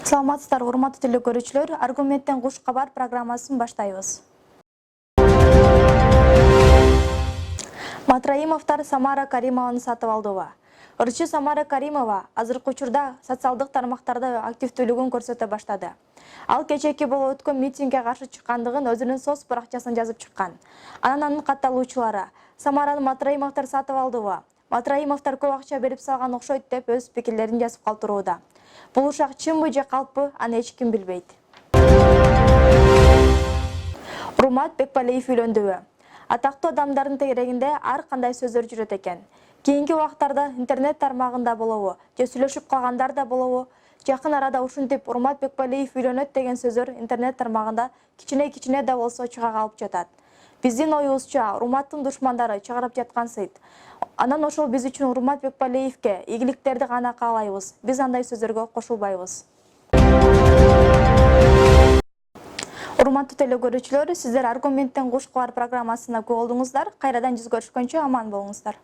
Саламатсыздар, урматтуу теле көрүүчүлөр, Аргументтен куш кабар программасын баштайбыз. Матраимовдор Самара Каримованы сатып алдыбы. Ырчы Самара Каримова азыркы учурда социалдык тармактарда активдүүлүгүн көрсөтө баштады. Ал кечээки болуп өткөн митингге каршы чыккандыгын өзүнүн соц баракчасына жазып чыккан. Анан анын катталуучулары Самараны Матраимовдор сатып алдыбы. Матраимовдор көп акча берип салган окшойт деп өз пикирлерин жазып калтырууда. Бул ушак чынбы же калппы, аны эч ким билбейт. Урмат Бекпалиев үйлөндүбү. Атактуу адамдардын тегерегинде ар кандай сөздөр жүрөт экен. Кийинки убактарда интернет тармагында болобу, же сүйлөшүп калгандар да болобу, жакын арада ушинтип Урмат Бекпалиев үйлөнөт деген сөздөр интернет тармагында кичине да болсо чыга калып жатат. Биздин оюбузча, Урматтын душмандары чыгарып жаткан сыйт. Анан ошол биз үчүн Урмат Бекпалиевке ийгиликтерди гана каалайбыз. Биз андай сөздөргө кошулбайбыз. Урматтуу теле көрүүчүлөр, сиздер Аргументтен куш кабар программасына күбө болдуңуздар. Кайрадан жүз көрүшкөнчө аман болуңуздар.